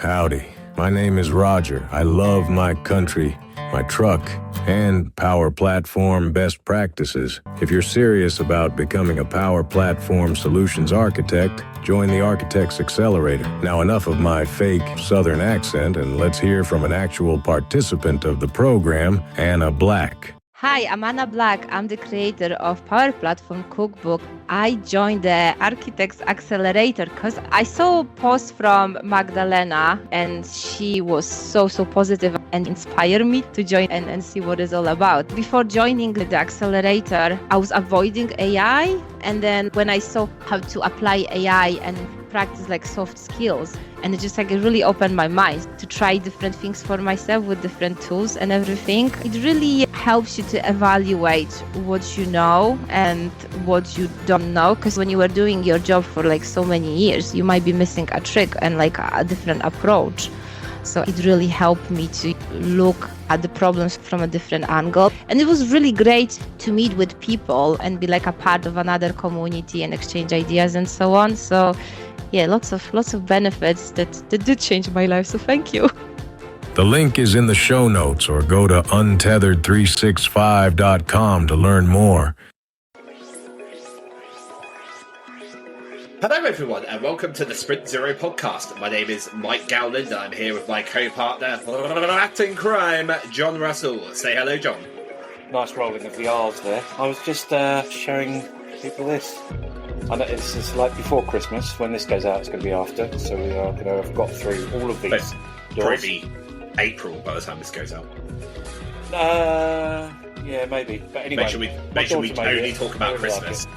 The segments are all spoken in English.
Howdy, my name is Roger. I love my country, my truck, and Power Platform best practices. If you're serious about becoming a Power Platform Solutions Architect, join the Architects Accelerator. Now enough of my fake Southern accent, and let's hear from an actual participant of the program, Anna Black. Hi, I'm Anna Black. I'm the creator of Power Platform Cookbook. I joined the Architects Accelerator because I saw a post from Magdalena and she was so positive and inspired me to join and see what it's all about. Before joining the accelerator, I was avoiding AI. And then when I saw how to apply AI and practice like soft skills, and it just like it really opened my mind to try different things for myself with different tools and everything. It really helps you to evaluate what you know and what you don't know, because when you are doing your job for like so many years, you might be missing a trick and like a different approach. So it really helped me to look at the problems from a different angle. And it was really great to meet with people and be like a part of another community and exchange ideas and so on. So yeah, lots of benefits that did change my life. So thank you. The link is in the show notes, or go to untethered365.com to learn more. Hello everyone and welcome to the Sprint Zero podcast. My name is Mike Gowland and I'm here with my co-partner, acting crime, John Russell. Say hello, John. Nice rolling of the R's there. I was just showing people this. I know it's like before Christmas. When this goes out, it's going to be after. So we are going to have got through all of these. Probably April by the time this goes out. Yeah, maybe. But anyway, make sure we only talk about Christmas. Like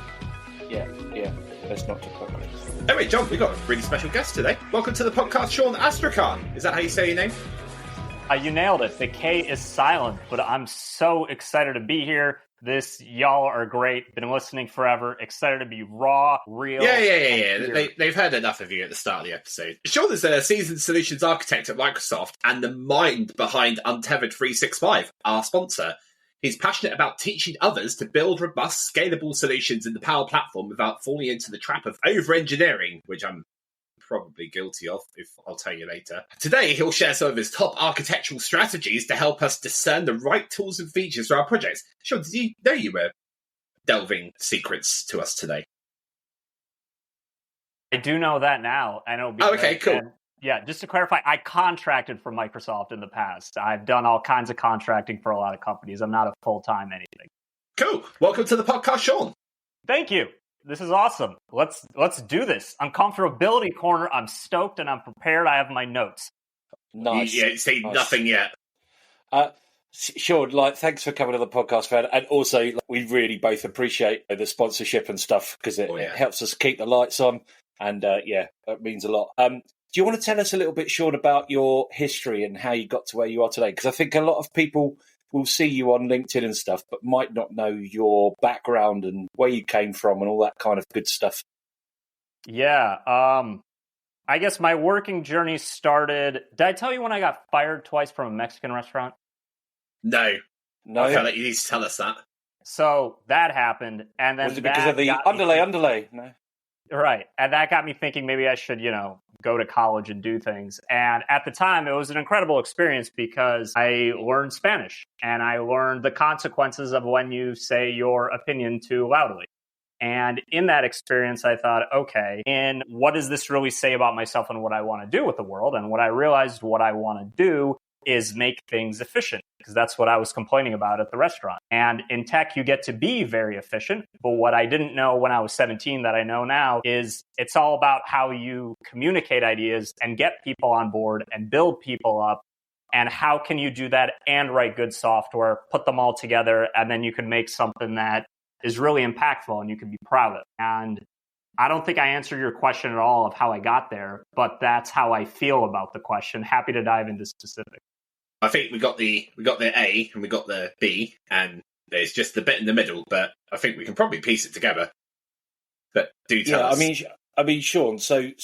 yeah. Let's not talk about Christmas. Anyway, John, we've got a really special guest today. Welcome to the podcast, Sean Astrakhan. Is that how you say your name? You nailed it. The K is silent, but I'm so excited to be here. Y'all are great. Been listening forever. Excited to be raw, real. Yeah. They've heard enough of you at the start of the episode. Sean is a seasoned solutions architect at Microsoft and the mind behind Untethered 365, our sponsor. He's passionate about teaching others to build robust, scalable solutions in the Power Platform without falling into the trap of over-engineering, which I'm probably guilty of, if I'll tell you later. Today, he'll share some of his top architectural strategies to help us discern the right tools and features for our projects. Sean, did you know you were delving secrets to us today? I do know that now. I know. Okay, cool. Yeah, just to clarify, I contracted for Microsoft in the past. I've done all kinds of contracting for a lot of companies. I'm not a full-time anything. Cool. Welcome to the podcast, Sean. Thank you. This is awesome. Let's do this. Uncomfortability corner. I'm stoked and I'm prepared. I have my notes. Nice. You say nice. Nothing yet. Sean, thanks for coming to the podcast, man. And also, we really both appreciate the sponsorship and stuff because it helps us keep the lights on. And that means a lot. Do you want to tell us a little bit, Sean, about your history and how you got to where you are today? Because I think a lot of people will see you on LinkedIn and stuff, but might not know your background and where you came from and all that kind of good stuff. Yeah. I guess my working journey started... Did I tell you when I got fired twice from a Mexican restaurant? No. I feel like you need to tell us that. So that happened. And then was it because of the underlay? No. Right. And that got me thinking maybe I should, go to college and do things. And at the time, it was an incredible experience because I learned Spanish and I learned the consequences of when you say your opinion too loudly. And in that experience, I thought, okay, and what does this really say about myself and what I want to do with the world? And what I realized what I want to do is make things efficient, because that's what I was complaining about at the restaurant. And in tech, you get to be very efficient. But what I didn't know when I was 17 that I know now is it's all about how you communicate ideas and get people on board and build people up. And how can you do that and write good software, put them all together, and then you can make something that is really impactful and you can be proud of. And I don't think I answered your question at all of how I got there, but that's how I feel about the question. Happy to dive into specifics. I think we got the A and we got the B, and there's just the bit in the middle, but I think we can probably piece it together. But do tell us. I mean, Sean. So you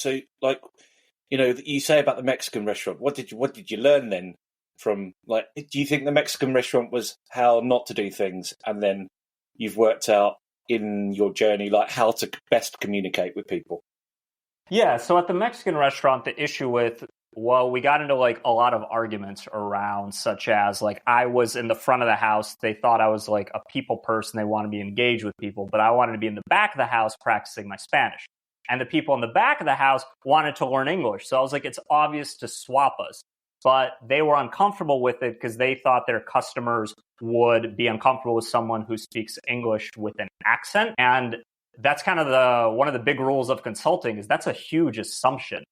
say about the Mexican restaurant. What did you learn then from? Do you think the Mexican restaurant was how not to do things, and then you've worked out in your journey how to best communicate with people? Yeah. So at the Mexican restaurant, the issue with Well, we got into like a lot of arguments around, such as like I was in the front of the house. They thought I was like a people person. They wanted to be engaged with people, but I wanted to be in the back of the house practicing my Spanish. And the people in the back of the house wanted to learn English. So I was like, it's obvious to swap us. But they were uncomfortable with it because they thought their customers would be uncomfortable with someone who speaks English with an accent. And that's kind of one of the big rules of consulting is that's a huge assumption.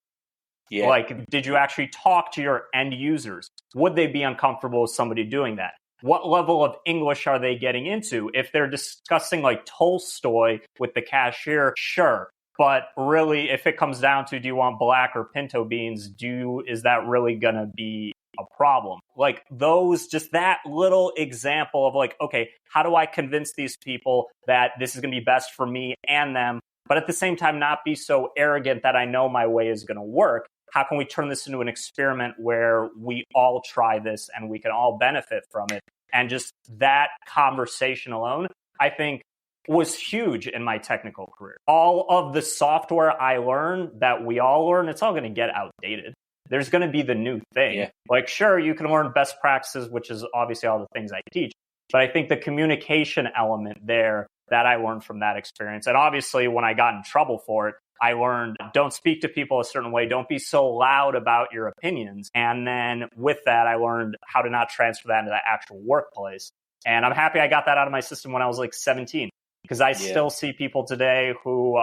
Yeah. Like, did you actually talk to your end users? Would they be uncomfortable with somebody doing that? What level of English are they getting into? If they're discussing like Tolstoy with the cashier, sure. But really, if it comes down to, do you want black or pinto beans? Is that really going to be a problem? Like just that little example of like, okay, how do I convince these people that this is going to be best for me and them, but at the same time, not be so arrogant that I know my way is going to work? How can we turn this into an experiment where we all try this and we can all benefit from it? And just that conversation alone, I think, was huge in my technical career. All of the software I learned that we all learn, it's all going to get outdated. There's going to be the new thing. Yeah. Like, sure, you can learn best practices, which is obviously all the things I teach. But I think the communication element there that I learned from that experience. And obviously, when I got in trouble for it, I learned don't speak to people a certain way. Don't be so loud about your opinions. And then with that, I learned how to not transfer that into the actual workplace. And I'm happy I got that out of my system when I was like 17. Because I still see people today who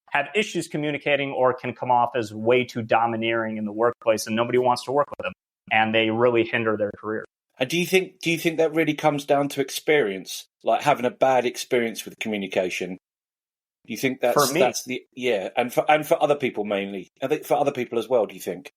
have issues communicating or can come off as way too domineering in the workplace, and nobody wants to work with them, and they really hinder their career. And do you think that really comes down to experience, like having a bad experience with communication? Do you think that's for me? That's and for other people mainly? I think for other people as well. Do you think?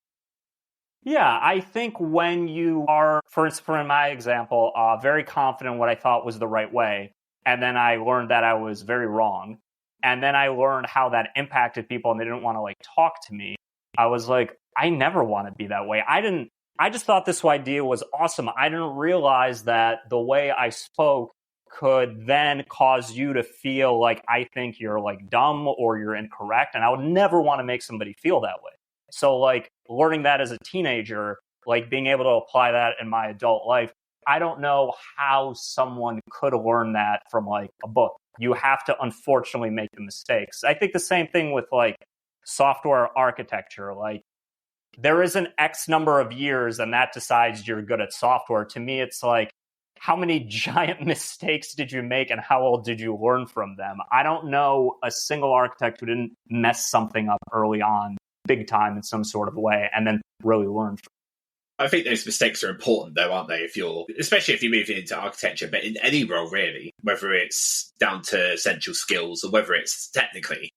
Yeah, I think when you are, for instance, in my example, very confident in what I thought was the right way. And then I learned that I was very wrong. And then I learned how that impacted people and they didn't want to like talk to me. I was like, I never want to be that way. I just thought this idea was awesome. I didn't realize that the way I spoke could then cause you to feel like I think you're like dumb or you're incorrect. And I would never want to make somebody feel that way. So like learning that as a teenager, like being able to apply that in my adult life, I don't know how someone could learn that from like a book. You have to unfortunately make the mistakes. I think the same thing with like software architecture. Like there is an X number of years and that decides you're good at software. To me, it's like, how many giant mistakes did you make and how old did you learn from them? I don't know a single architect who didn't mess something up early on, big time in some sort of way, and then really learn from it. I think those mistakes are important, though, aren't they? Especially if you're moving into architecture, but in any role, really, whether it's down to essential skills or whether it's technically,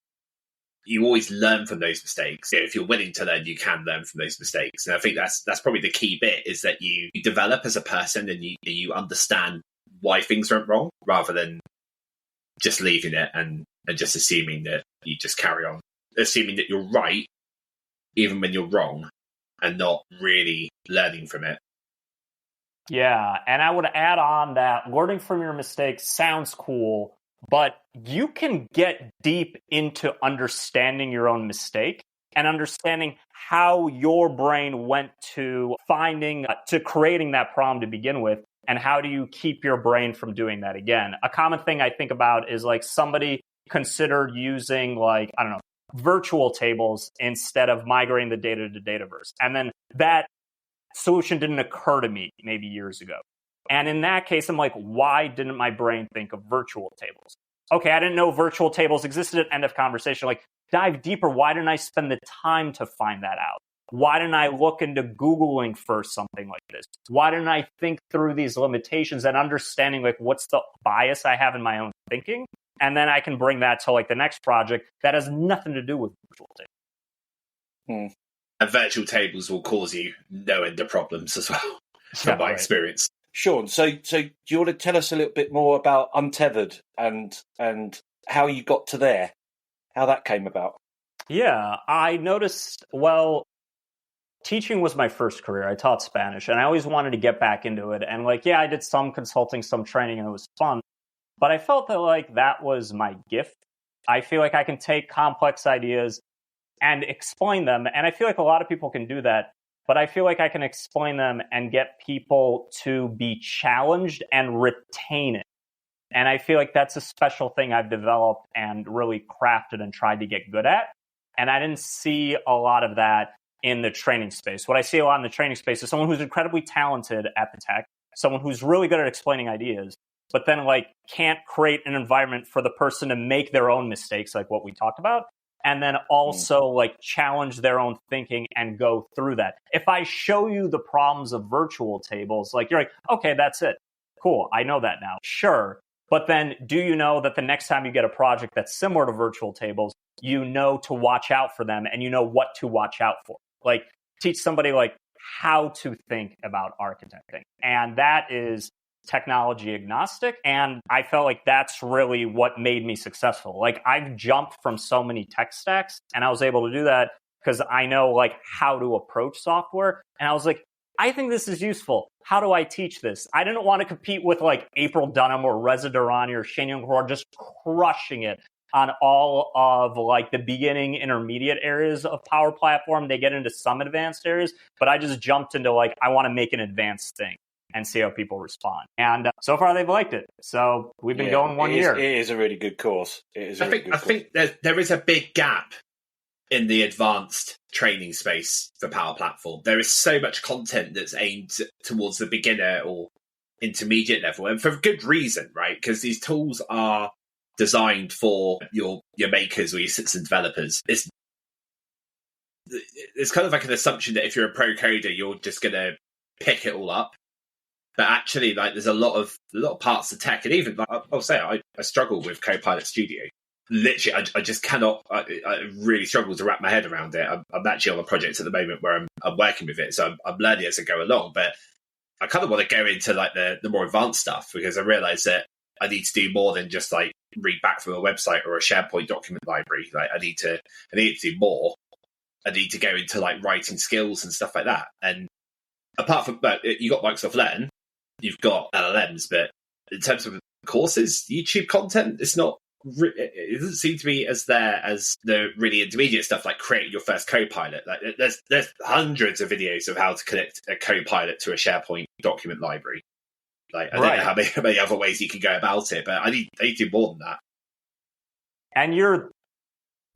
you always learn from those mistakes. If you're willing to learn, you can learn from those mistakes. And I think that's probably the key bit is that you develop as a person and you understand why things went wrong rather than just leaving it and just assuming that you just carry on, assuming that you're right, even when you're wrong. And not really learning from it. Yeah, and I would add on that learning from your mistakes sounds cool, but you can get deep into understanding your own mistake and understanding how your brain went to creating that problem to begin with, and how do you keep your brain from doing that again. A common thing I think about is like somebody considered using like, I don't know, virtual tables instead of migrating the data to Dataverse. And then that solution didn't occur to me maybe years ago. And in that case, I'm like, why didn't my brain think of virtual tables? Okay, I didn't know virtual tables existed at end of conversation. Like, dive deeper. Why didn't I spend the time to find that out? Why didn't I look into Googling for something like this? Why didn't I think through these limitations and understanding like what's the bias I have in my own thinking? And then I can bring that to like the next project that has nothing to do with virtual tables. And virtual tables will cause you no end of problems as well, from my experience. Sean, so do you want to tell us a little bit more about Untethered and how you got to there, how that came about? Yeah, I noticed, teaching was my first career. I taught Spanish, and I always wanted to get back into it. And I did some consulting, some training, and it was fun. But I felt that that was my gift. I feel like I can take complex ideas and explain them. And I feel like a lot of people can do that. but I feel like I can explain them and get people to be challenged and retain it. And I feel like that's a special thing I've developed and really crafted and tried to get good at. And I didn't see a lot of that in the training space. What I see a lot in the training space is someone who's incredibly talented at the tech, someone who's really good at explaining ideas, but then like can't create an environment for the person to make their own mistakes, like what we talked about, and then also like challenge their own thinking and go through that. If I show you the problems of virtual tables, like you're like, okay, that's it. Cool. I know that now. Sure. But then do you know that the next time you get a project that's similar to virtual tables, you know to watch out for them and you know what to watch out for? Like teach somebody like how to think about architecting. And that is technology agnostic. And I felt like that's really what made me successful. Like I've jumped from so many tech stacks and I was able to do that because I know like how to approach software. And I was like, I think this is useful. How do I teach this? I didn't want to compete with like April Dunham or Reza Durrani or Shane Young, who are just crushing it on all of like the beginning intermediate areas of Power Platform. They get into some advanced areas, but I just jumped into like, I want to make an advanced thing and see how people respond. And so far they've liked it. So we've been going 1 year. It is a really good course. I think there is a big gap in the advanced training space for Power Platform. There is so much content that's aimed towards the beginner or intermediate level, and for good reason, right? Because these tools are designed for your makers or your citizen developers. It's kind of like an assumption that if you're a pro coder, you're just going to pick it all up. But actually, like, there's a lot of parts of tech, and even like, I'll say I struggle with Copilot Studio. Literally, I just cannot. I really struggle to wrap my head around it. I'm actually on a project at the moment where I'm working with it, so I'm learning as I go along. But I kind of want to go into like the more advanced stuff because I realise that I need to do more than just like read back from a website or a SharePoint document library. Like I need to do more. I need to go into like writing skills and stuff like that. And apart from that, you got Microsoft Learn, you've got LLMs, but in terms of courses, YouTube content, it doesn't seem to be as there as the really intermediate stuff like creating your first Copilot. Like there's hundreds of videos of how to connect a Copilot to a SharePoint document library. Like I don't know how many other ways you can go about it, but I need to do more than that.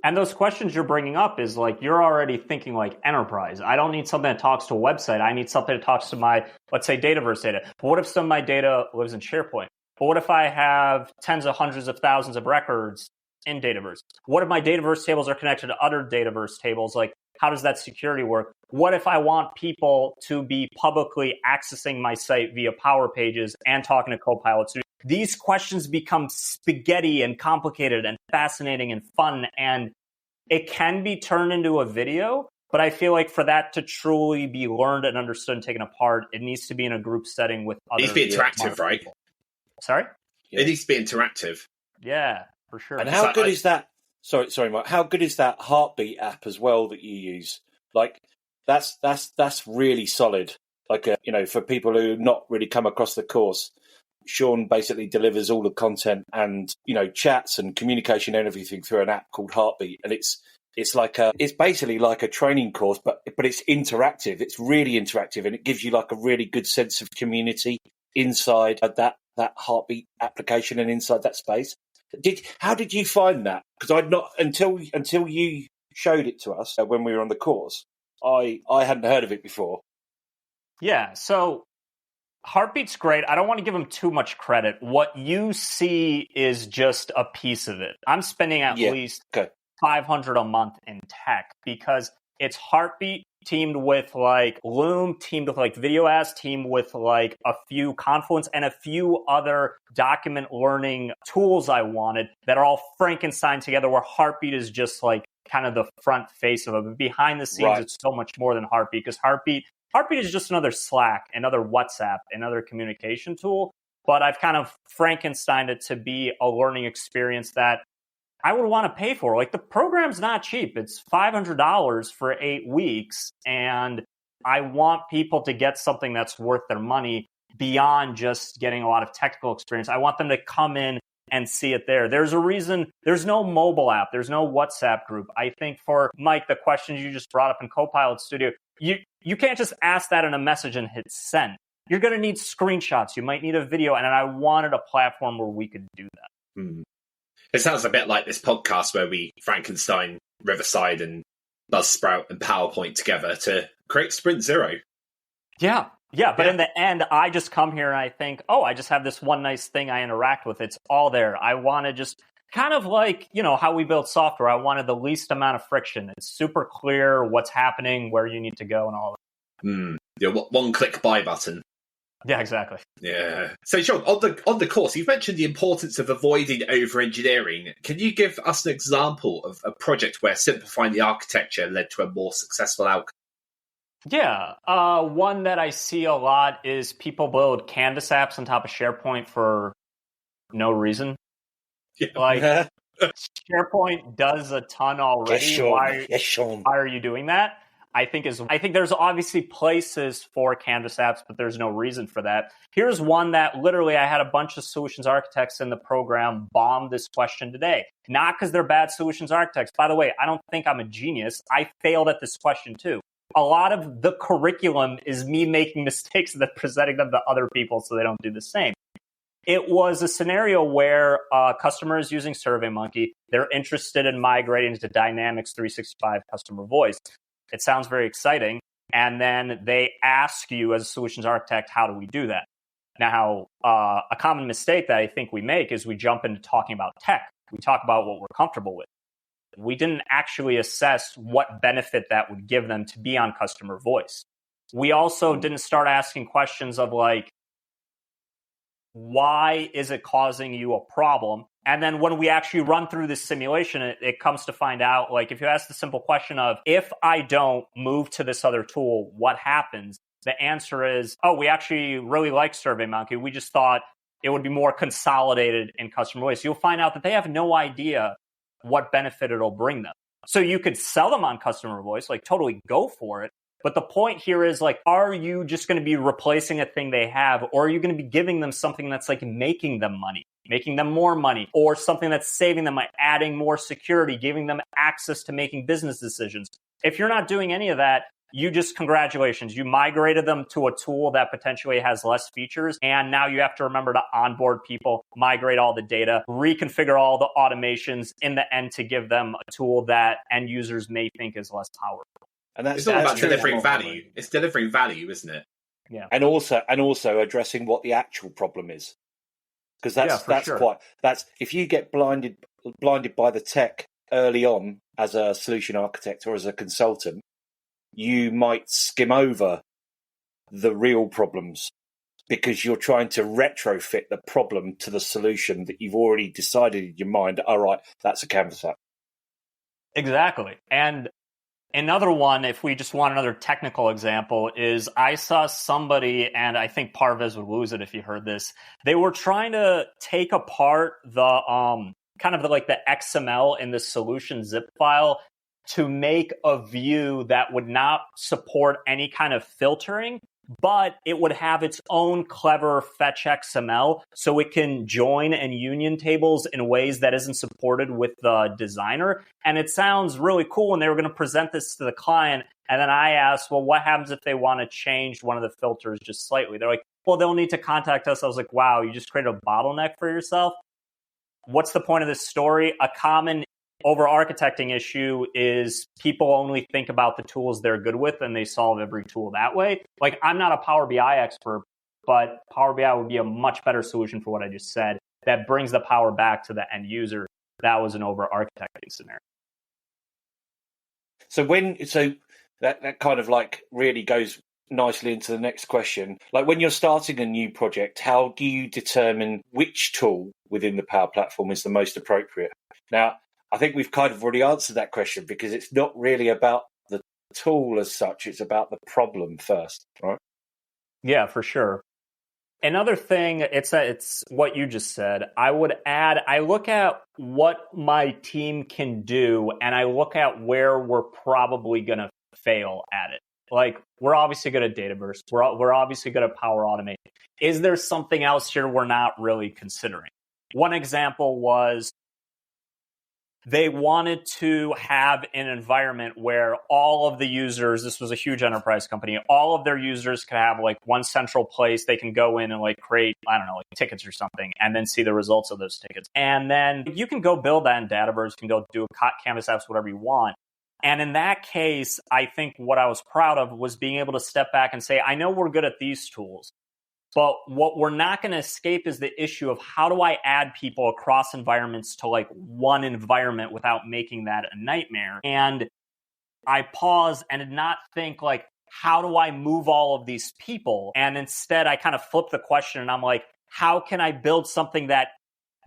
And those questions you're bringing up is like you're already thinking like enterprise. I don't need something that talks to a website. I need something that talks to my, let's say, Dataverse data. But what if some of my data lives in SharePoint? But what if I have tens of hundreds of thousands of records in Dataverse? What if my Dataverse tables are connected to other Dataverse tables? Like, how does that security work? What if I want people to be publicly accessing my site via Power Pages and talking to Copilot Studio? These questions become spaghetti and complicated and fascinating and fun, and it can be turned into a video. But I feel like for that to truly be learned and understood and taken apart, it needs to be in a group setting with other. It needs to be interactive, right? People. Sorry? It needs to be interactive. Yeah, for sure. And how good is that? Sorry, Mike. How good is that Heartbeat app as well that you use? Like, that's really solid. Like, for people who not really come across the course, Sean basically delivers all the content and chats and communication and everything through an app called Heartbeat, and it's basically like a training course, but it's interactive. It's really interactive, and it gives you like a really good sense of community inside that Heartbeat application and inside that space. How did you find that? Because I'd not until you showed it to us when we were on the course. I hadn't heard of it before. Yeah, so Heartbeat's great. I don't want to give them too much credit. What you see is just a piece of it. I'm spending at least $500 a month in tech because it's Heartbeat teamed with like Loom, teamed with like VideoAs, teamed with like a few Confluence and a few other document learning tools I wanted that are all Frankenstein together, where Heartbeat is just like kind of the front face of it. But behind the scenes, It's so much more than Heartbeat, because Heartbeat is just another Slack, another WhatsApp, another communication tool. But I've kind of Frankensteined it to be a learning experience that I would want to pay for. Like, the program's not cheap. It's $500 for 8 weeks. And I want people to get something that's worth their money beyond just getting a lot of technical experience. I want them to come in and see it there. There's a reason there's no mobile app. There's no WhatsApp group. I think for Mike, the questions you just brought up in Copilot Studio, you can't just ask that in a message and hit send. You're going to need screenshots. You might need a video. And I wanted a platform where we could do that. Hmm. It sounds a bit like this podcast where we Frankenstein, Riverside, and Buzzsprout and PowerPoint together to create Sprint Zero. Yeah. But in the end, I just come here and I think, oh, I just have this one nice thing I interact with. It's all there. I want to just kind of like, how we build software. I wanted the least amount of friction. It's super clear what's happening, where you need to go and all that. Yeah, one-click buy button. Yeah, exactly. Yeah. So, Sean, on the course, you've mentioned the importance of avoiding over-engineering. Can you give us an example of a project where simplifying the architecture led to a more successful outcome? Yeah. One that I see a lot is people build Canvas apps on top of SharePoint for no reason. Yeah. Like, SharePoint does a ton already. Yes, Sean. Why are you doing that? I think there's obviously places for Canvas apps, but there's no reason for that. Here's one that literally I had a bunch of solutions architects in the program bomb this question today. Not because they're bad solutions architects. By the way, I don't think I'm a genius. I failed at this question too. A lot of the curriculum is me making mistakes and then presenting them to other people so they don't do the same. It was a scenario where a customer is using SurveyMonkey. They're interested in migrating to Dynamics 365 customer voice. It sounds very exciting. And then they ask you as a solutions architect, how do we do that? Now, a common mistake that I think we make is we jump into talking about tech. We talk about what we're comfortable with. We didn't actually assess what benefit that would give them to be on customer voice. We also didn't start asking questions of like, why is it causing you a problem? And then when we actually run through this simulation, it comes to find out, like, if you ask the simple question of, if I don't move to this other tool, what happens? The answer is, oh, we actually really like SurveyMonkey. We just thought it would be more consolidated in customer voice. You'll find out that they have no idea what benefit it'll bring them. So you could sell them on customer voice, like totally go for it. But the point here is like, are you just going to be replacing a thing they have, or are you going to be giving them something that's like making them money, making them more money, or something that's saving them by adding more security, giving them access to making business decisions? If you're not doing any of that, you just, congratulations, you migrated them to a tool that potentially has less features. And now you have to remember to onboard people, migrate all the data, reconfigure all the automations in the end to give them a tool that end users may think is less powerful. And it's all about delivering value. It's delivering value, isn't it? Yeah. And also addressing what the actual problem is. Because that's if you get blinded by the tech early on as a solution architect or as a consultant, you might skim over the real problems because you're trying to retrofit the problem to the solution that you've already decided in your mind, all right, that's a Canvas app. Exactly. And another one, if we just want another technical example, is I saw somebody, and I think Parvez would lose it if he heard this. They were trying to take apart the the XML in the solution zip file to make a view that would not support any kind of filtering, but it would have its own clever fetch XML so it can join and union tables in ways that isn't supported with the designer. And it sounds really cool, and they were going to present this to the client. And then I asked, well, what happens if they want to change one of the filters just slightly? They're like, well, they'll need to contact us. I was like, wow, you just created a bottleneck for yourself. What's the point of this story? A common over-architecting issue is people only think about the tools they're good with and they solve every tool that way. Like, I'm not a Power BI expert, but Power BI would be a much better solution for what I just said that brings the power back to the end user. That was an over-architecting scenario. So that kind of like really goes nicely into the next question. Like, when you're starting a new project, how do you determine which tool within the Power Platform is the most appropriate? Now, I think we've kind of already answered that question because it's not really about the tool as such. It's about the problem first, right? Yeah, for sure. Another thing, it's what you just said. I would add, I look at what my team can do, and I look at where we're probably going to fail at it. Like, we're obviously good at Dataverse. We're obviously good at Power Automate. Is there something else here we're not really considering? One example was, they wanted to have an environment where all of the users, this was a huge enterprise company, all of their users could have like one central place they can go in and like create, I don't know, like tickets or something, and then see the results of those tickets. And then you can go build that in Dataverse, you can go do Canvas apps, whatever you want. And in that case, I think what I was proud of was being able to step back and say, I know we're good at these tools, but what we're not going to escape is the issue of how do I add people across environments to like one environment without making that a nightmare? And I paused and did not think like, how do I move all of these people? And instead, I kind of flipped the question and I'm like, how can I build something that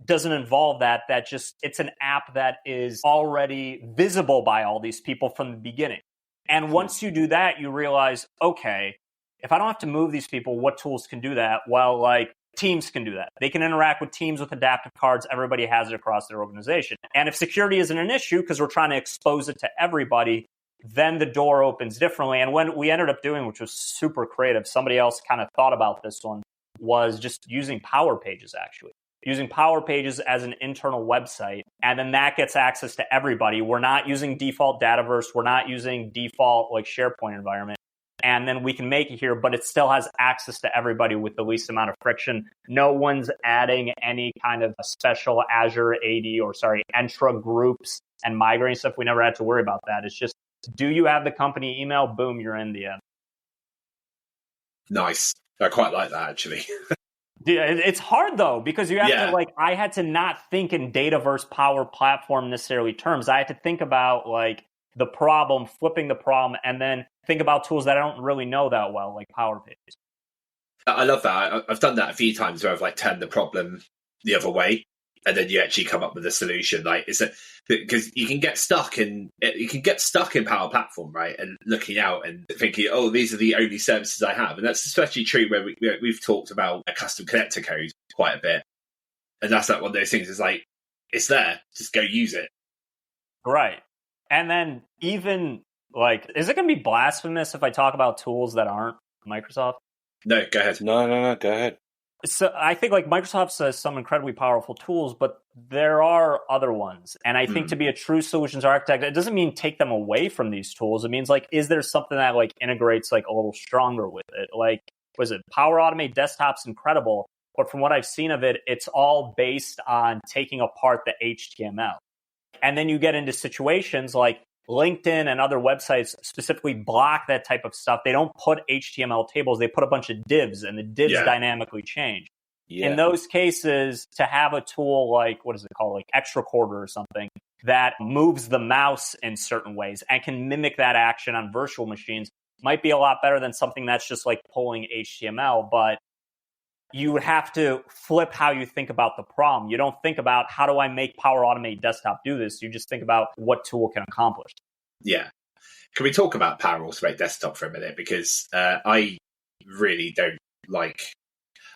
doesn't involve that just, it's an app that is already visible by all these people from the beginning. And once you do that, you realize, okay, if I don't have to move these people, what tools can do that? Well, like Teams can do that. They can interact with Teams with adaptive cards. Everybody has it across their organization. And if security isn't an issue because we're trying to expose it to everybody, then the door opens differently. And when we ended up doing, which was super creative, somebody else kind of thought about this one, was just using Power Pages, actually. Using Power Pages as an internal website, and then that gets access to everybody. We're not using default Dataverse. We're not using default like SharePoint environment. And then we can make it here, but it still has access to everybody with the least amount of friction. No one's adding any kind of special Azure Entra groups and migrating stuff. We never had to worry about that. It's just, do you have the company email? Boom, you're in the end. Nice. I quite like that, actually. Yeah, it's hard though, because you have to like, I had to not think in Dataverse Power Platform necessarily terms. I had to think about like the problem, flipping the problem, and then think about tools that I don't really know that well, like Power Pages. I love that. I've done that a few times where I've like turned the problem the other way, and then you actually come up with a solution. Like, is it because you can get stuck in Power Platform, right? And looking out and thinking, oh, these are the only services I have, and that's especially true where we've talked about a custom connector code quite a bit, and that's like one of those things. Is like, it's there, just go use it. Right. And then even like, is it going to be blasphemous if I talk about tools that aren't Microsoft? No, go ahead. No, go ahead. So I think like Microsoft says some incredibly powerful tools, but there are other ones. And I think to be a true solutions architect, it doesn't mean take them away from these tools. It means like, is there something that like integrates like a little stronger with it? Like, was it Power Automate Desktop's incredible, but from what I've seen of it, it's all based on taking apart the HTML. And then you get into situations like LinkedIn and other websites specifically block that type of stuff. They don't put HTML tables. They put a bunch of divs, and the divs dynamically change. Yeah. In those cases, to have a tool like, what is it called, like Extracorder or something, that moves the mouse in certain ways and can mimic that action on virtual machines might be a lot better than something that's just like pulling HTML. But you would have to flip how you think about the problem. You don't think about how do I make Power Automate Desktop do this? You just think about what tool can accomplish. Yeah. Can we talk about Power Automate Desktop for a minute? Because I really don't like...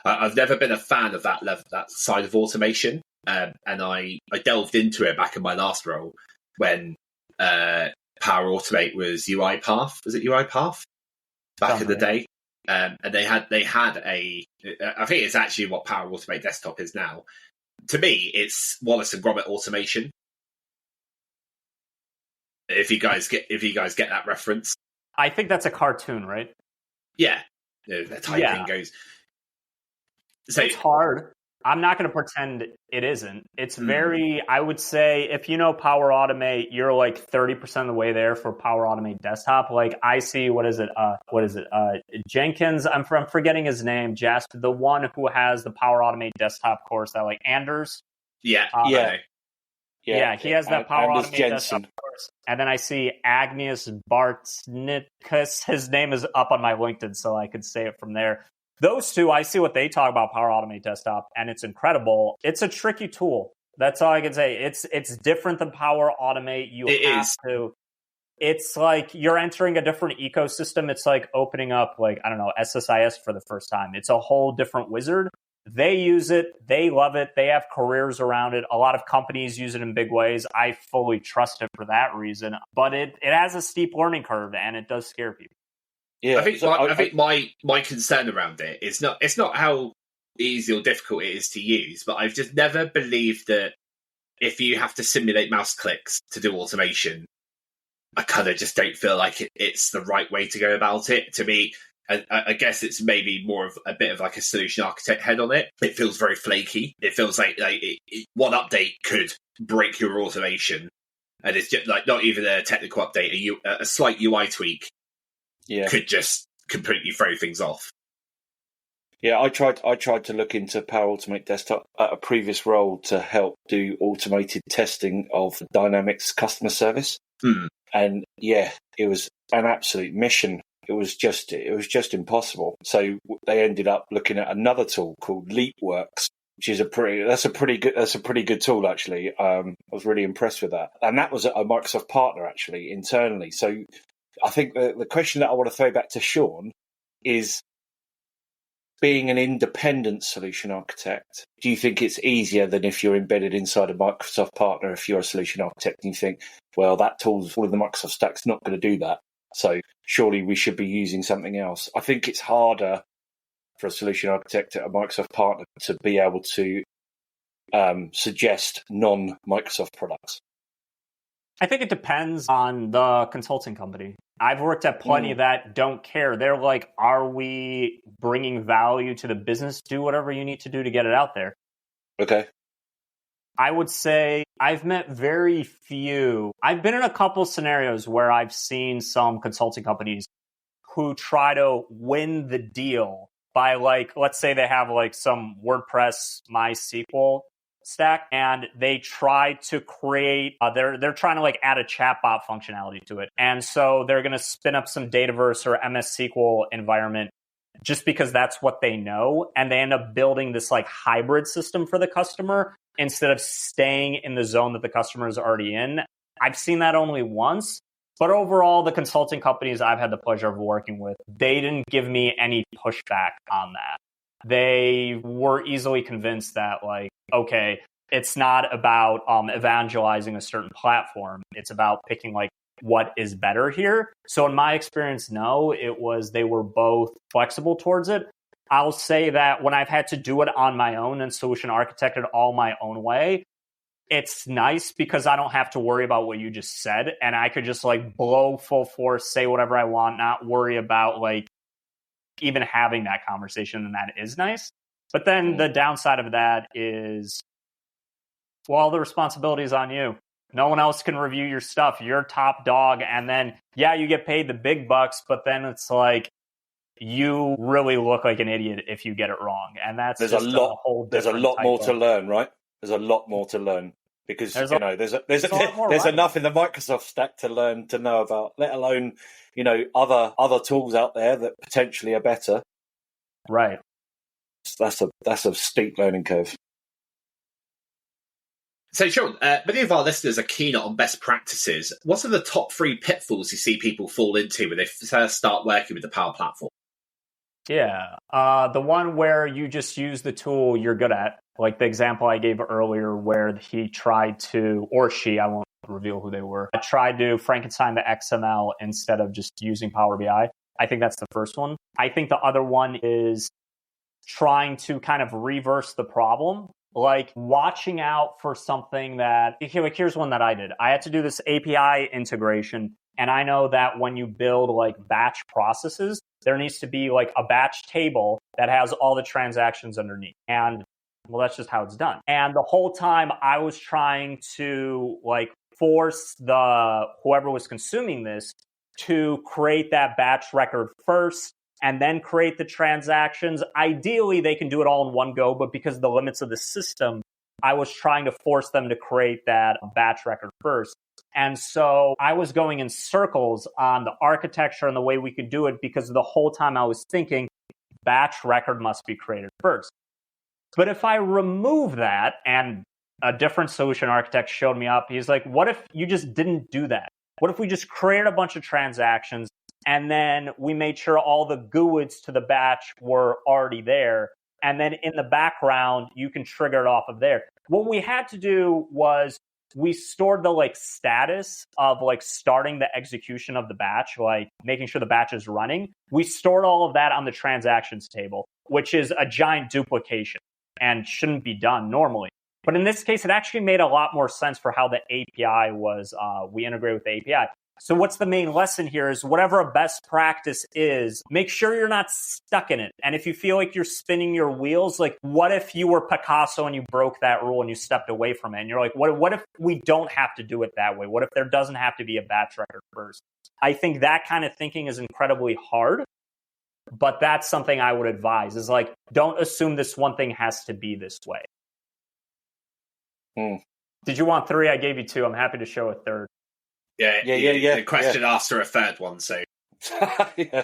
I've never been a fan of that level, that side of automation. And I delved into it back in my last role when Power Automate was UiPath. Was it UiPath? Back in the day. And they had a, I think it's actually what Power Automate Desktop is now. To me, it's Wallace and Gromit automation. If you guys get that reference, I think that's a cartoon, right? Yeah, the typing goes. So it's hard. I'm not going to pretend it isn't. It's very, I would say, if you know Power Automate, you're like 30% of the way there for Power Automate Desktop. Like I see, Jenkins, I'm forgetting his name, Jasper, the one who has the Power Automate Desktop course that like Anders. Yeah, he has that Power Anders Automate Jensen. Desktop course. And then I see Agnius Bartnikas. His name is up on my LinkedIn, so I could say it from there. Those two, I see what they talk about Power Automate Desktop, and it's incredible. It's a tricky tool. That's all I can say. It's different than Power Automate. It's like you're entering a different ecosystem. It's like opening up, like, I don't know, SSIS for the first time. It's a whole different wizard. They use it. They love it. They have careers around it. A lot of companies use it in big ways. I fully trust it for that reason. But it has a steep learning curve, and it does scare people. Yeah, I think my concern around it is it's not how easy or difficult it is to use, but I've just never believed that if you have to simulate mouse clicks to do automation, I kind of just don't feel like it's the right way to go about it. To me, I guess it's maybe more of a bit of like a solution architect head on it. It feels very flaky. It feels like one update could break your automation, and it's just like not even a technical update. A slight UI tweak could just completely throw things off. Yeah, I tried to look into Power Automate Desktop at a previous role to help do automated testing of Dynamics customer service. And yeah, it was an absolute mission. It was just impossible. So they ended up looking at another tool called LeapWorks, which is a pretty good tool actually. I was really impressed with that, and that was a Microsoft partner actually internally. So I think the question that I want to throw back to Sean is, being an independent solution architect, do you think it's easier than if you're embedded inside a Microsoft partner? If you're a solution architect and you think, well, that tool's all of the Microsoft stack's not going to do that, so surely we should be using something else. I think it's harder for a solution architect at a Microsoft partner to be able to suggest non-Microsoft products. I think it depends on the consulting company. I've worked at plenty that don't care. They're like, are we bringing value to the business? Do whatever you need to do to get it out there. Okay. I would say I've met very few. I've been in a couple scenarios where I've seen some consulting companies who try to win the deal by, like, let's say they have like some WordPress MySQL stack, and they try to create they're trying to like add a chatbot functionality to it, and so they're going to spin up some Dataverse or MS SQL environment just because that's what they know, and they end up building this like hybrid system for the customer instead of staying in the zone that the customer is already in. I've seen that only once, but overall the consulting companies I've had the pleasure of working with, they didn't give me any pushback on that. They were easily convinced that, like, okay, it's not about evangelizing a certain platform. It's about picking like what is better here. So in my experience, no, they were both flexible towards it. I'll say that when I've had to do it on my own and solution architect it all my own way, it's nice because I don't have to worry about what you just said. And I could just like blow full force, say whatever I want, not worry about like even having that conversation, and that is nice. But then the downside of that is, well, the responsibility is on you. No one else can review your stuff. You're top dog, and then you get paid the big bucks, but then it's like you really look like an idiot if you get it wrong, and that's there's a lot more to learn, right? There's a lot more to learn because there's enough in the Microsoft stack to learn, to know about, let alone other tools out there that potentially are better. Right. That's a steep learning curve. So, Sean, many of our listeners are keen on best practices. What are the top 3 pitfalls you see people fall into when they first start working with the Power Platform? Yeah. The one where you just use the tool you're good at, like the example I gave earlier where he tried to, or she, I won't reveal who they were, tried to Frankenstein the XML instead of just using Power BI. I think that's the first one. I think the other one is trying to kind of reverse the problem, like watching out for something that, here's one that I did. I had to do this API integration, and I know that when you build like batch processes, there needs to be like a batch table that has all the transactions underneath. And well, that's just how it's done. And the whole time I was trying to like force whoever was consuming this to create that batch record first and then create the transactions. Ideally, they can do it all in one go, but because of the limits of the system, I was trying to force them to create that batch record first. And so I was going in circles on the architecture and the way we could do it because the whole time I was thinking batch record must be created first. But if I remove that, and a different solution architect showed me up, he's like, what if you just didn't do that? What if we just created a bunch of transactions and then we made sure all the GUIDs to the batch were already there, and then in the background, you can trigger it off of there. What we had to do was we stored the like status of like starting the execution of the batch, like making sure the batch is running. We stored all of that on the transactions table, which is a giant duplication and shouldn't be done normally. But in this case, it actually made a lot more sense for how the API was, we integrate with the API. So what's the main lesson here is whatever a best practice is, make sure you're not stuck in it. And if you feel like you're spinning your wheels, like what if you were Picasso and you broke that rule and you stepped away from it? And you're like, what if we don't have to do it that way? What if there doesn't have to be a batch record first? I think that kind of thinking is incredibly hard, but that's something I would advise is like, don't assume this one thing has to be this way. Did you want 3? I gave you 2. I'm happy to show a third. Yeah. The question asked for a third one, so. Yeah.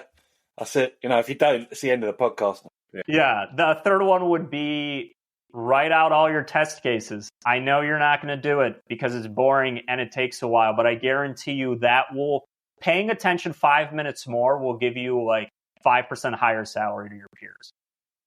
That's it. If you don't, it's the end of the podcast. Yeah. The third one would be write out all your test cases. I know you're not going to do it because it's boring and it takes a while, but I guarantee you that paying attention 5 minutes more will give you like 5% higher salary to your peers.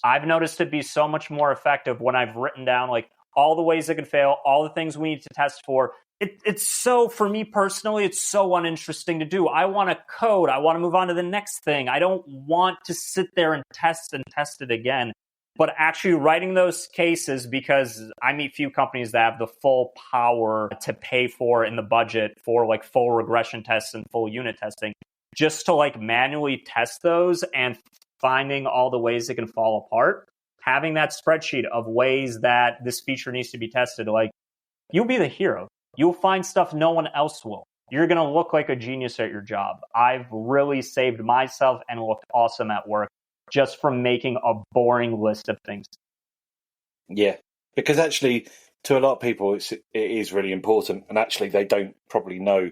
I've noticed it be so much more effective when I've written down like all the ways it could fail, all the things we need to test for. It's so, for me personally, it's so uninteresting to do. I want to code. I want to move on to the next thing. I don't want to sit there and test it again. But actually writing those cases, because I meet few companies that have the full power to pay for in the budget for like full regression tests and full unit testing, just to like manually test those and finding all the ways it can fall apart. Having that spreadsheet of ways that this feature needs to be tested, like you'll be the hero. You'll find stuff no one else will. You're going to look like a genius at your job. I've really saved myself and looked awesome at work just from making a boring list of things. Yeah, because actually, to a lot of people, it is really important. And actually, they don't probably know.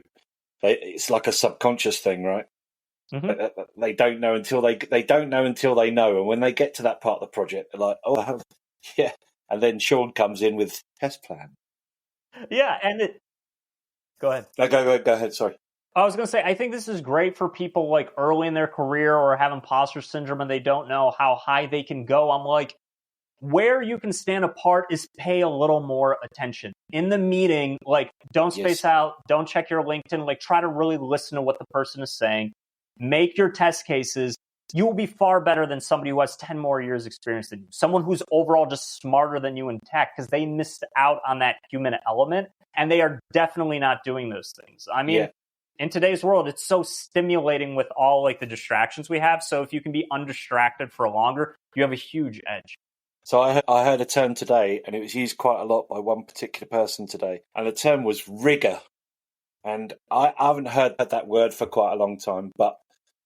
It's like a subconscious thing, right? Mm-hmm. They don't know until they don't know until they know. And when they get to that part of the project, they're like, oh, yeah. And then Sean comes in with test plan. Yeah, and go ahead. Go ahead. Sorry. I was going to say, I think this is great for people like early in their career or have imposter syndrome and they don't know how high they can go. I'm like, where you can stand apart is pay a little more attention. In the meeting, like, don't space out, don't check your LinkedIn, like, try to really listen to what the person is saying. Make your test cases. You will be far better than somebody who has 10 more years experience than you. Someone who's overall just smarter than you in tech because they missed out on that human element and they are definitely not doing those things. I mean, in today's world, it's so stimulating with all like the distractions we have. So if you can be undistracted for longer, you have a huge edge. So I heard a term today and it was used quite a lot by one particular person today. And the term was rigor. And I haven't heard that word for quite a long time, but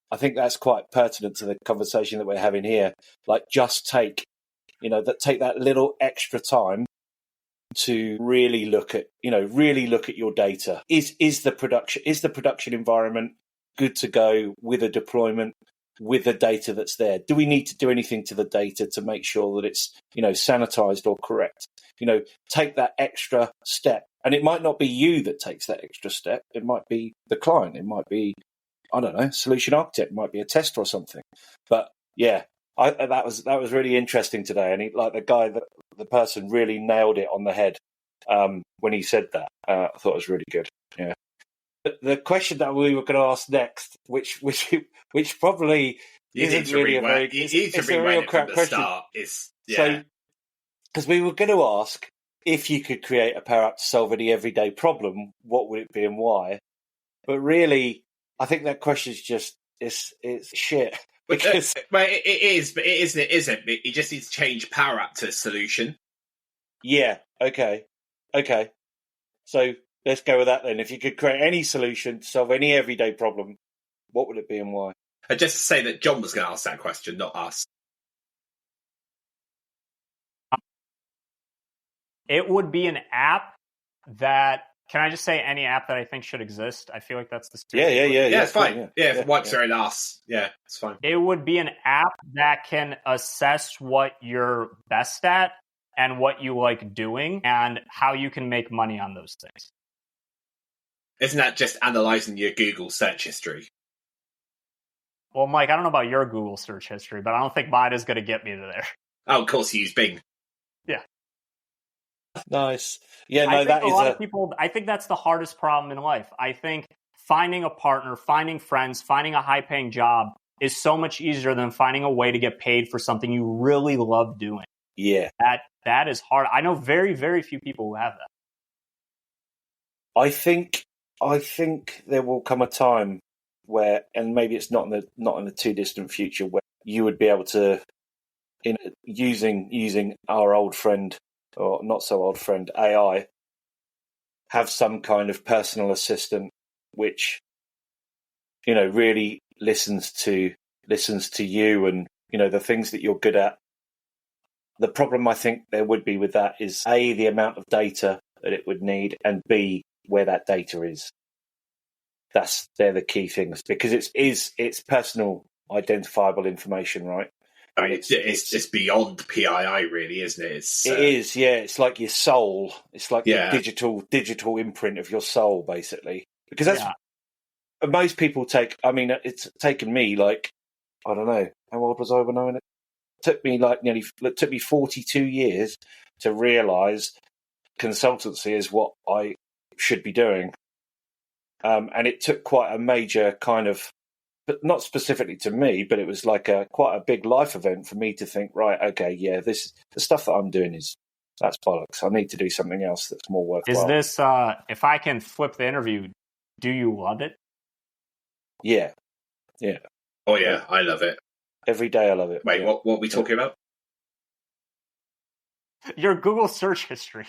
I think that's quite pertinent to the conversation that we're having here. Like, just take that little extra time to really look at your data. Is the production environment good to go with a deployment, with the data that's there? Do we need to do anything to the data to make sure that it's, sanitized or correct? Take that extra step. And it might not be you that takes that extra step. It might be the client. It might be, I don't know, solution architect. It might be a tester or something. But yeah, that was really interesting today. And the person really nailed it on the head when he said that. I thought it was really good. Yeah. The question that we were going to ask next, which probably isn't really a very it's a real crap question. So, because we were going to ask, if you could create a power app to solve any everyday problem, what would it be and why? But really, I think that question is just it's shit. Because it is, but it isn't. You just need to change power app to solution. Yeah. Okay. So let's go with that then. If you could create any solution to solve any everyday problem, what would it be and why? Just to say that John was going to ask that question, not us. It would be an app that, can I just say any app that I think should exist? I feel like that's the spirit. Yeah, it's fine. Yeah, if it wipes are in us, yeah, it's fine. It would be an app that can assess what you're best at and what you like doing and how you can make money on those things. Isn't that just analyzing your Google search history? Well, Mike, I don't know about your Google search history, but I don't think mine is going to get me to there. Oh, of course you use Bing. Yeah. Nice. Yeah, no, that is a lot of people. I think that's the hardest problem in life. I think finding a partner, finding friends, finding a high-paying job is so much easier than finding a way to get paid for something you really love doing. Yeah. That is hard. I know very, very few people who have that. I think there will come a time where, and maybe it's not in the too distant future, where you would be able to, using our old friend, or not so old friend, AI, have some kind of personal assistant which, really listens to you and, the things that you're good at. The problem I think there would be with that is A, the amount of data that it would need, and B, where that data is. They're the key things, because it's personal identifiable information, right? I mean, it's beyond PII, really, isn't it? It is, yeah. It's like your soul. It's like the digital imprint of your soul, basically. Because that's most people take. I mean, it's taken me like, I don't know, how old was I when I went? It took me 42 years to realise consultancy is what I should be doing. And it took quite a major kind of, but not specifically to me, but it was like quite a big life event for me to think, right, okay, yeah, the stuff that I'm doing that's bollocks. I need to do something else that's more worthwhile. Is this, if I can flip the interview, do you love it? Yeah. Yeah. Oh, yeah, I love it. Every day I love it. Wait, what are we talking about? Your Google search history.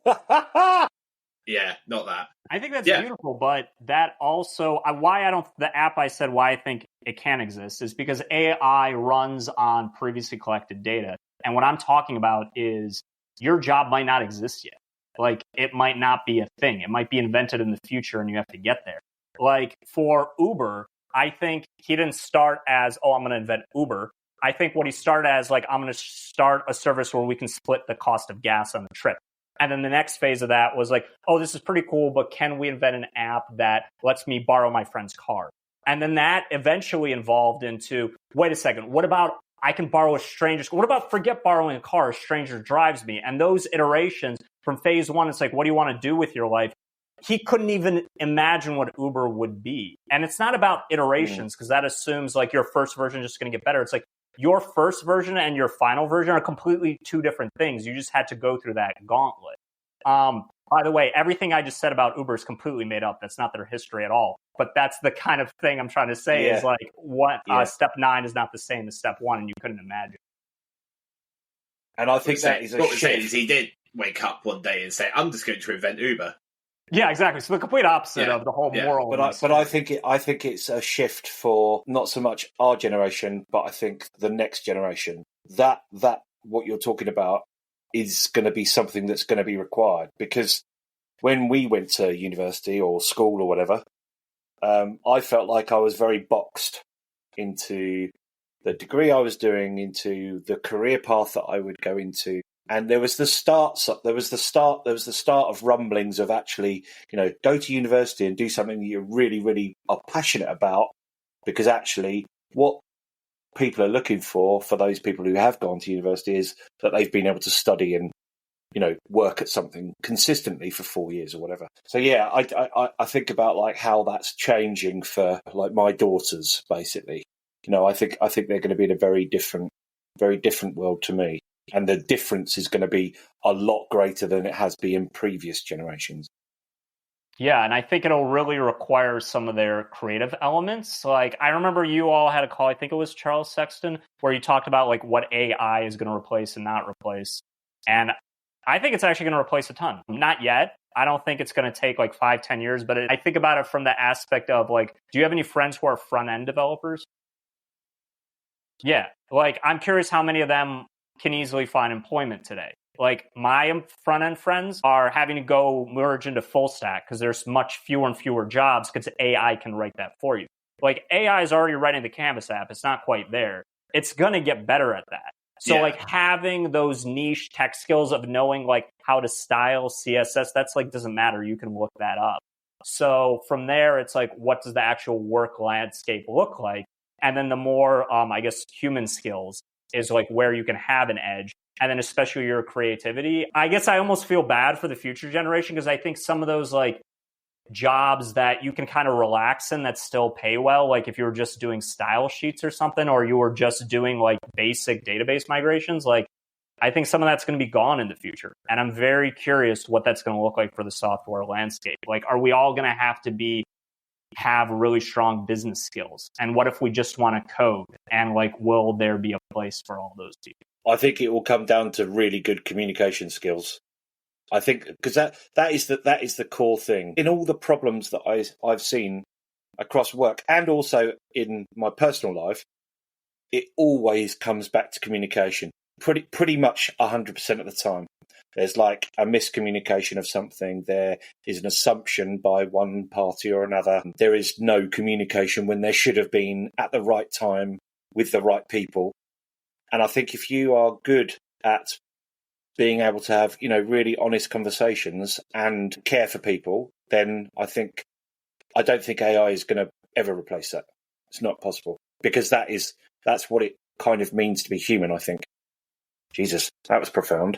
Yeah, not that. I think that's beautiful, but that also, the app I said why I think it can exist is because AI runs on previously collected data. And what I'm talking about is your job might not exist yet. Like, it might not be a thing. It might be invented in the future and you have to get there. Like, for Uber, I think he didn't start as, I'm going to invent Uber. I think what he started as, like, I'm going to start a service where we can split the cost of gas on the trip. And then the next phase of that was like, this is pretty cool, but can we invent an app that lets me borrow my friend's car? And then that eventually evolved into, wait a second, what about I can borrow a stranger's? What about forget borrowing a car, a stranger drives me? And those iterations from phase one, it's like, what do you want to do with your life? He couldn't even imagine what Uber would be. And it's not about iterations, because that assumes like your first version is just going to get better. It's like your first version and your final version are completely two different things. You just had to go through that gauntlet. By the way, everything I just said about Uber is completely made up. That's not their history at all. But that's the kind of thing I'm trying to say is like step 9 is not the same as step 1, and you couldn't imagine. And I think that is a shift. What we're saying is he did wake up one day and say, I'm just going to invent Uber. Yeah, exactly. So the complete opposite of the whole moral. But I think it's a shift for not so much our generation, but I think the next generation. That what you're talking about is going to be something that's going to be required, because when we went to university or school or whatever, I felt like I was very boxed into the degree I was doing, into the career path that I would go into. And there was the start of rumblings of actually, go to university and do something that you really, really are passionate about, because actually what people are looking for those people who have gone to university is that they've been able to study and, work at something consistently for 4 years or whatever. So yeah, I think about like how that's changing for like my daughters, basically. I think they're going to be in a very different world to me. And the difference is going to be a lot greater than it has been in previous generations. Yeah, and I think it'll really require some of their creative elements. Like, I remember you all had a call, I think it was Charles Sexton, where you talked about like what AI is going to replace and not replace. And I think it's actually going to replace a ton. Not yet. I don't think it's going to take like 5-10 years, but I think about it from the aspect of like, do you have any friends who are front-end developers? Yeah, like I'm curious how many of them can easily find employment today. Like my front-end friends are having to go merge into full stack because there's much fewer and fewer jobs because AI can write that for you. Like AI is already writing the Canvas app. It's not quite there. It's going to get better at that. So like having those niche tech skills of knowing like how to style CSS, that's like doesn't matter. You can look that up. So from there, it's like, what does the actual work landscape look like? And then the more, I guess, human skills is like where you can have an edge. And then especially your creativity. I guess I almost feel bad for the future generation because I think some of those like jobs that you can kind of relax in that still pay well, like if you were just doing style sheets or something, or you were just doing like basic database migrations, like I think some of that's going to be gone in the future. And I'm very curious what that's going to look like for the software landscape. Like, are we all going to have really strong business skills? And what if we just want to code? And like, will there be a place for all those people? I think it will come down to really good communication skills. I think because that is the core thing in all the problems that I've seen across work and also in my personal life. It always comes back to communication. Pretty much 100% of the time. There's like a miscommunication of something. There is an assumption by one party or another. There is no communication when there should have been at the right time with the right people. And I think if you are good at being able to have, really honest conversations and care for people, then I don't think AI is going to ever replace that. It's not possible because that's what it kind of means to be human, I think. Jesus, that was profound.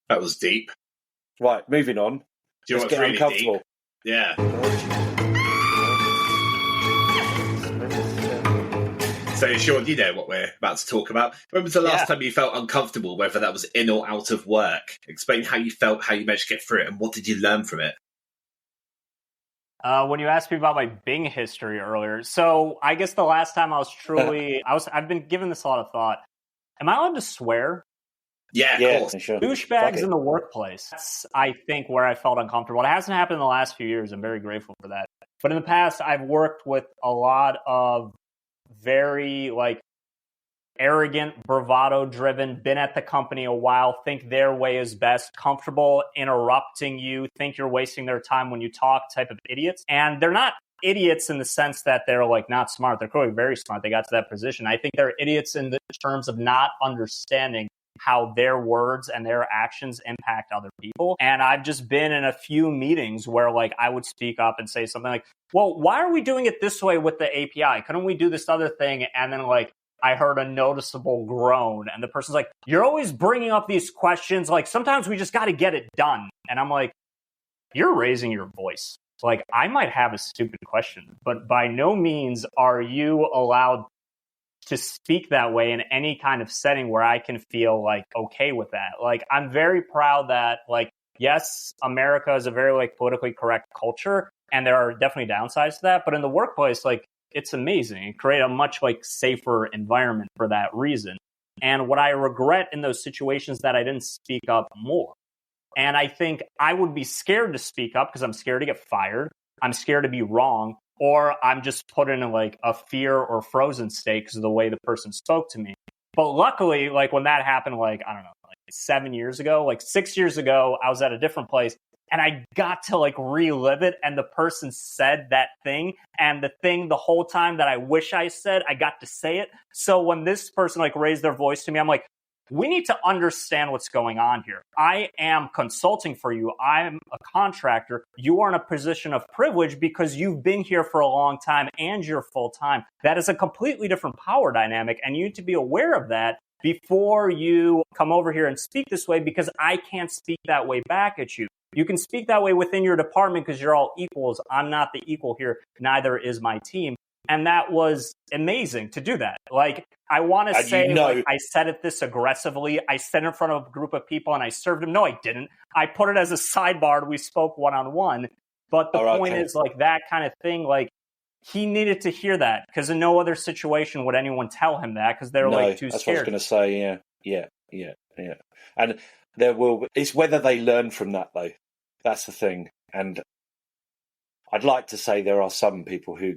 That was deep. Right, moving on. Do you know Let's what's get really uncomfortable. deep? Yeah. So, Sean, you know what we're about to talk about. When was the last time you felt uncomfortable, whether that was in or out of work? Explain how you felt, how you managed to get through it, and what did you learn from it? When you asked me about my Bing history earlier, so I guess the last time I was truly, I've been giving this a lot of thought. Am I allowed to swear? Yeah, of course. Sure. Douchebags in the workplace. That's, I think, where I felt uncomfortable. It hasn't happened in the last few years. I'm very grateful for that. But in the past, I've worked with a lot of very, arrogant, bravado-driven, been at the company a while, think their way is best, comfortable interrupting you, think you're wasting their time when you talk type of idiots. And they're not idiots in the sense that they're not smart. They're clearly very smart. They got to that position. I think they're idiots in the terms of not understanding how their words and their actions impact other people. And I've just been in a few meetings where I would speak up and say something like, well, why are we doing it this way with the API? Couldn't we do this other thing? And then I heard a noticeable groan and the person's like, you're always bringing up these questions. Sometimes we just got to get it done. And I'm like, you're raising your voice. I might have a stupid question, but by no means are you allowed to speak that way in any kind of setting where I can feel okay with that. I'm very proud that yes, America is a very politically correct culture and there are definitely downsides to that. But in the workplace, it's amazing. It create a much safer environment for that reason. And what I regret in those situations that I didn't speak up more. And I think I would be scared to speak up because I'm scared to get fired. I'm scared to be wrong. Or I'm just put in a fear or frozen state because of the way the person spoke to me. But luckily, when that happened, I don't know, 7 years ago, 6 years ago, I was at a different place and I got to relive it. And the person said that thing and the thing the whole time that I wish I said, I got to say it. So when this person raised their voice to me, I'm like, we need to understand what's going on here. I am consulting for you. I'm a contractor. You are in a position of privilege because you've been here for a long time and you're full time. That is a completely different power dynamic. And you need to be aware of that before you come over here and speak this way because I can't speak that way back at you. You can speak that way within your department because you're all equals. I'm not the equal here. Neither is my team. And that was amazing to do that. I want to say I said it this aggressively. I said it in front of a group of people and I served him. No, I didn't. I put it as a sidebar. We spoke one-on-one. But the point is that kind of thing, he needed to hear that because in no other situation would anyone tell him that because they're too that's scared. What I was going to say. Yeah. And it's whether they learn from that though. That's the thing. And I'd like to say there are some people who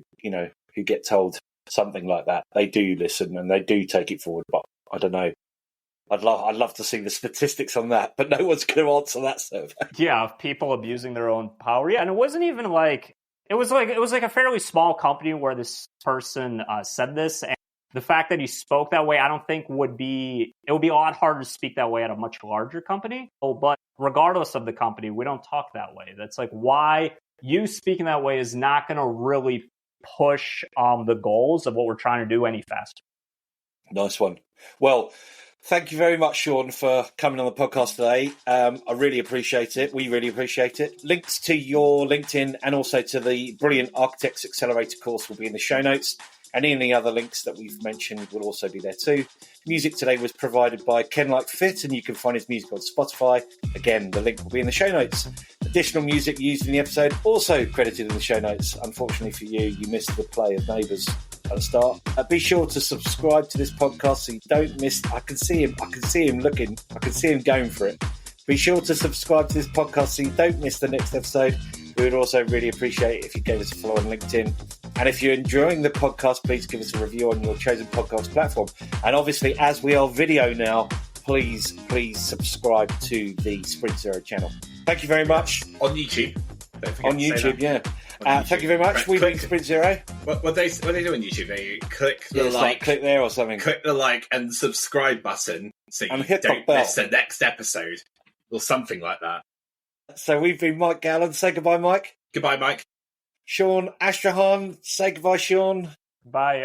get told something like that. They do listen and they do take it forward, but I don't know. I'd love to see the statistics on that, but no one's going to answer that survey. Yeah, of people abusing their own power. Yeah, and it wasn't even it was a fairly small company where this person said this, and the fact that he spoke that way, I don't think it would be a lot harder to speak that way at a much larger company. But regardless of the company, we don't talk that way. That's why you speaking that way is not going to really push the goals of what we're trying to do any faster. Nice one. Well, thank you very much, Sean, for coming on the podcast today. I really appreciate it. We really appreciate it. Links to your LinkedIn and also to the brilliant Architects Accelerator course will be in the show notes. And any other links that we've mentioned will also be there too. Music today was provided by Ken Like Fit, and you can find his music on Spotify. Again, the link will be in the show notes. Additional music used in the episode also credited in the show notes. Unfortunately for you, you missed the play of Neighbours at the start. Be sure to subscribe to this podcast so you don't miss. I can see him looking. I can see him going for it. Be sure to subscribe to this podcast so you don't miss the next episode. We would also really appreciate it if you gave us a follow on LinkedIn. And if you're enjoying the podcast, please give us a review on your chosen podcast platform. And obviously, as we are video now, please subscribe to the Sprint Zero channel. Thank you very much. On YouTube. On YouTube, yeah. Thank you very much. We've been Sprint Zero. What they do on YouTube, they click the click there or something. Click the like and subscribe button so you don't miss the next episode or something like that. So we've been Mike Gallen. Say goodbye, Mike. Goodbye, Mike. Sean Astrakhan. Say goodbye, Sean. Bye.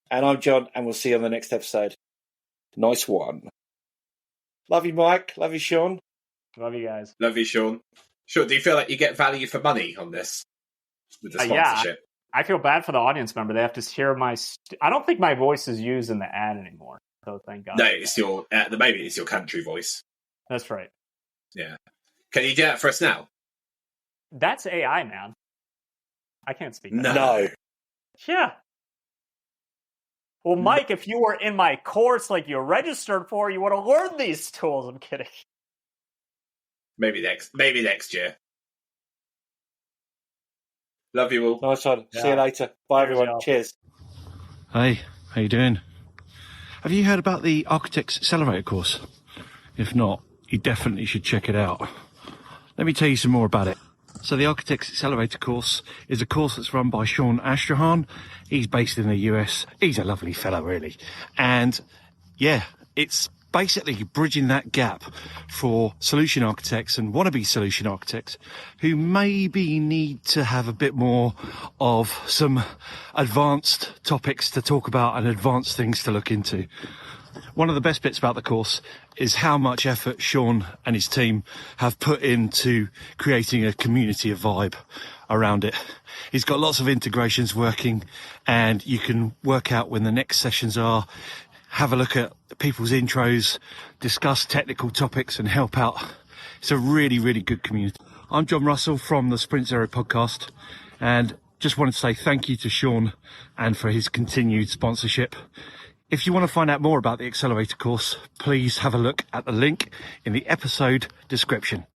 And I'm John, and we'll see you on the next episode. Nice one. Love you, Mike. Love you, Sean. Love you guys. Love you, Sean. Sure, do you feel like you get value for money on this? With the sponsorship? I feel bad for the audience member. They have to hear my... I don't think my voice is used in the ad anymore. So thank God. No, it's your... At the moment, it's your country voice. That's right. Yeah. Can you do that for us now? That's AI, man. I can't speak. No. Yeah. Well, Mike, if you were in my course like you registered for, you would have learned these tools. I'm kidding. Maybe next year. Love you all. Nice one. Yeah. See you later. Bye, everyone. Cheers. Hey, how you doing? Have you heard about the Architect Accelerator Course? If not, you definitely should check it out. Let me tell you some more about it. So the Architect Accelerator Course is a course that's run by Sean Astrakhan. He's based in the US. He's a lovely fellow, really. And yeah, it's basically bridging that gap for solution architects and wannabe solution architects who maybe need to have a bit more of some advanced topics to talk about and advanced things to look into. One of the best bits about the course is how much effort Sean and his team have put into creating a community of vibe around it. He's got lots of integrations working, and you can work out when the next sessions are, have a look at people's intros, discuss technical topics and help out. It's a really, really good community. I'm John Russell from the Sprint Zero podcast, and just wanted to say thank you to Sean and for his continued sponsorship. If you want to find out more about the Accelerator course, please have a look at the link in the episode description.